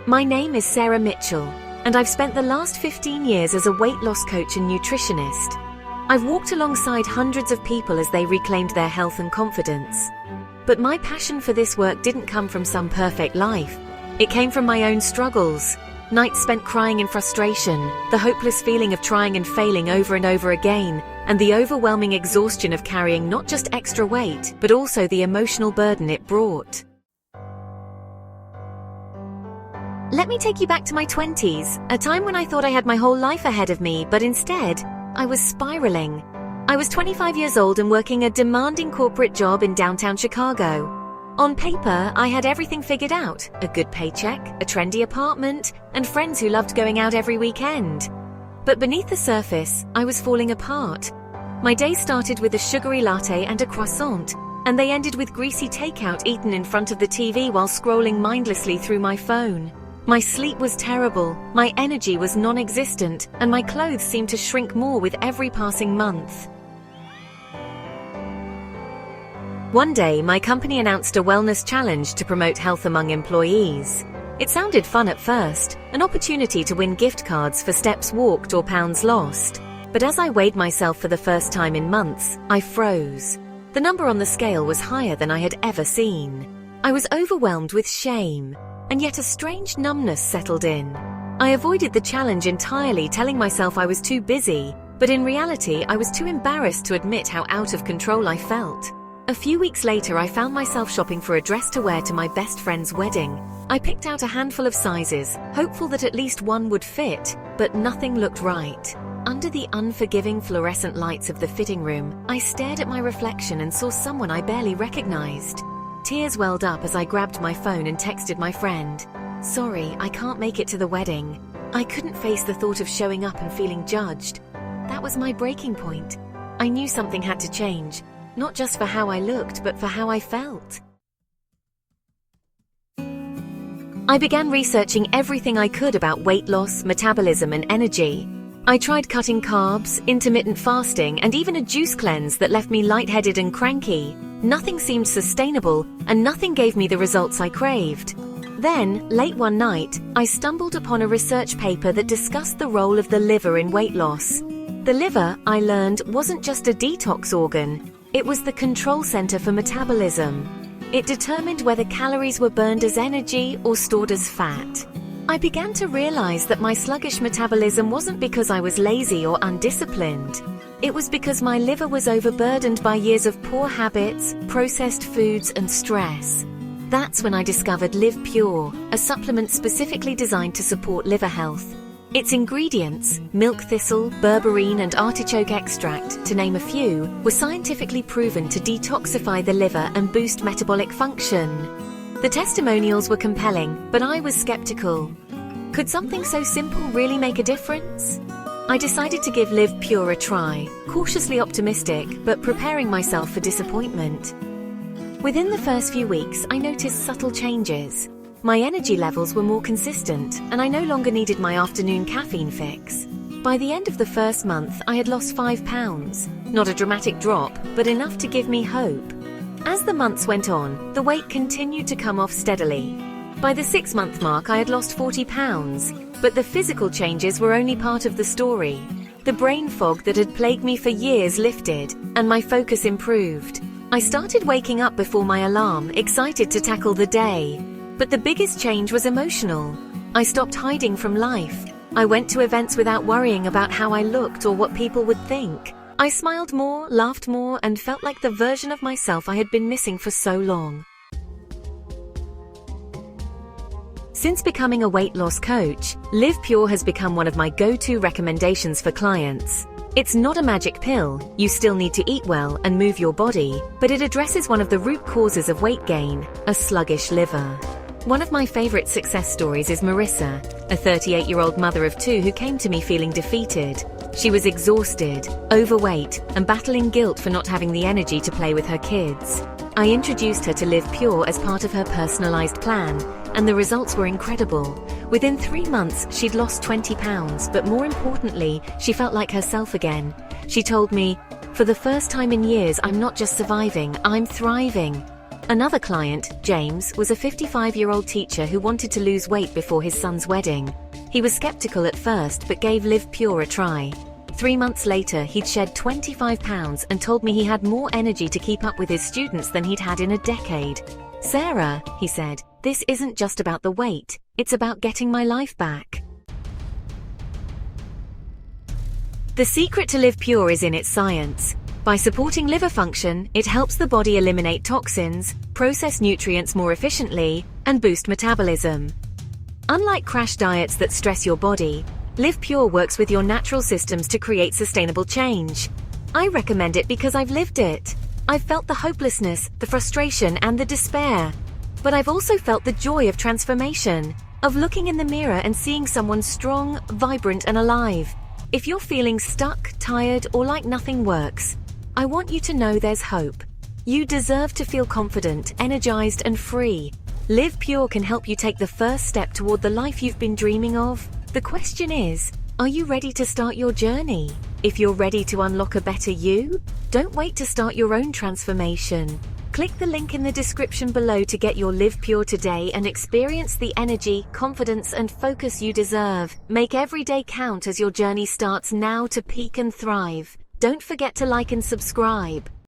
My name is Sarah Mitchell, and I've spent the last 15 years as a weight loss coach and nutritionist. I've walked alongside hundreds of people as they reclaimed their health and confidence. But my passion for this work didn't come from some perfect life. It came from my own struggles, nights spent crying in frustration, the hopeless feeling of trying and failing over and over again, and the overwhelming exhaustion of carrying not just extra weight, but also the emotional burden it brought. Let me take you back to my 20s, a time when I thought I had my whole life ahead of me, but instead, I was spiraling. I was 25 years old and working a demanding corporate job in downtown Chicago. On paper, I had everything figured out: a good paycheck, a trendy apartment, and friends who loved going out every weekend. But beneath the surface, I was falling apart. My day started with a sugary latte and a croissant, and they ended with greasy takeout eaten in front of the TV while scrolling mindlessly through my phone. My sleep was terrible, my energy was non-existent, and my clothes seemed to shrink more with every passing month. One day, my company announced a wellness challenge to promote health among employees. It sounded fun at first, an opportunity to win gift cards for steps walked or pounds lost. But as I weighed myself for the first time in months, I froze. The number on the scale was higher than I had ever seen. I was overwhelmed with shame, and yet a strange numbness settled in. I avoided the challenge entirely, telling myself I was too busy, but in reality I was too embarrassed to admit how out of control I felt. A few weeks later, I found myself shopping for a dress to wear to my best friend's wedding. I picked out a handful of sizes, hopeful that at least one would fit, but nothing looked right. Under the unforgiving fluorescent lights of the fitting room, I stared at my reflection and saw someone I barely recognized. Tears welled up as I grabbed my phone and texted my friend, "Sorry, I can't make it to the wedding." I couldn't face the thought of showing up and feeling judged. That was my breaking point. I knew something had to change, not just for how I looked, but for how I felt. I began researching everything I could about weight loss, metabolism, and energy. I tried cutting carbs, intermittent fasting, and even a juice cleanse that left me lightheaded and cranky. Nothing seemed sustainable, and nothing gave me the results I craved. Then, late one night, I stumbled upon a research paper that discussed the role of the liver in weight loss. The liver, I learned, wasn't just a detox organ. It was the control center for metabolism. It determined whether calories were burned as energy or stored as fat. I began to realize that my sluggish metabolism wasn't because I was lazy or undisciplined. It was because my liver was overburdened by years of poor habits, processed foods, and stress. That's when I discovered Live Pure, a supplement specifically designed to support liver health. Its ingredients, milk thistle, berberine, and artichoke extract, to name a few, were scientifically proven to detoxify the liver and boost metabolic function. The testimonials were compelling, but I was skeptical. Could something so simple really make a difference? I decided to give Live Pure a try, cautiously optimistic, but preparing myself for disappointment. Within the first few weeks, I noticed subtle changes. My energy levels were more consistent, and I no longer needed my afternoon caffeine fix. By the end of the first month, I had lost 5 pounds. Not a dramatic drop, but enough to give me hope. As the months went on, the weight continued to come off steadily. By the 6-month mark, I had lost 40 pounds, but the physical changes were only part of the story. The brain fog that had plagued me for years lifted, and my focus improved. I started waking up before my alarm, excited to tackle the day. But the biggest change was emotional. I stopped hiding from life. I went to events without worrying about how I looked or what people would think. I smiled more, laughed more, and felt like the version of myself I had been missing for so long. Since becoming a weight loss coach, Live Pure has become one of my go-to recommendations for clients. It's not a magic pill. You still need to eat well and move your body, but it addresses one of the root causes of weight gain, a sluggish liver. One of my favorite success stories is Marissa, a 38-year-old mother of 2 who came to me feeling defeated. She was exhausted, overweight, and battling guilt for not having the energy to play with her kids. I introduced her to Live Pure as part of her personalized plan, and the results were incredible. Within 3 months, she'd lost 20 pounds, but more importantly, she felt like herself again. She told me, "For the first time in years, I'm not just surviving, I'm thriving." Another client, James, was a 55-year-old teacher who wanted to lose weight before his son's wedding. He was skeptical at first but gave Live Pure a try. 3 months later, he'd shed 25 pounds and told me he had more energy to keep up with his students than he'd had in a decade. "Sarah," he said, "this isn't just about the weight, it's about getting my life back." The secret to Live Pure is in its science. By supporting liver function, it helps the body eliminate toxins, process nutrients more efficiently, and boost metabolism. Unlike crash diets that stress your body, Live Pure works with your natural systems to create sustainable change. I recommend it because I've lived it. I've felt the hopelessness, the frustration, and the despair. But I've also felt the joy of transformation, of looking in the mirror and seeing someone strong, vibrant, and alive. If you're feeling stuck, tired, or like nothing works, I want you to know there's hope. You deserve to feel confident, energized, and free. Live Pure can help you take the first step toward the life you've been dreaming of. The question is, are you ready to start your journey? If you're ready to unlock a better you, don't wait to start your own transformation. Click the link in the description below to get your Live Pure today and experience the energy, confidence, and focus you deserve. Make every day count as your journey starts now to peak and thrive. Don't forget to like and subscribe.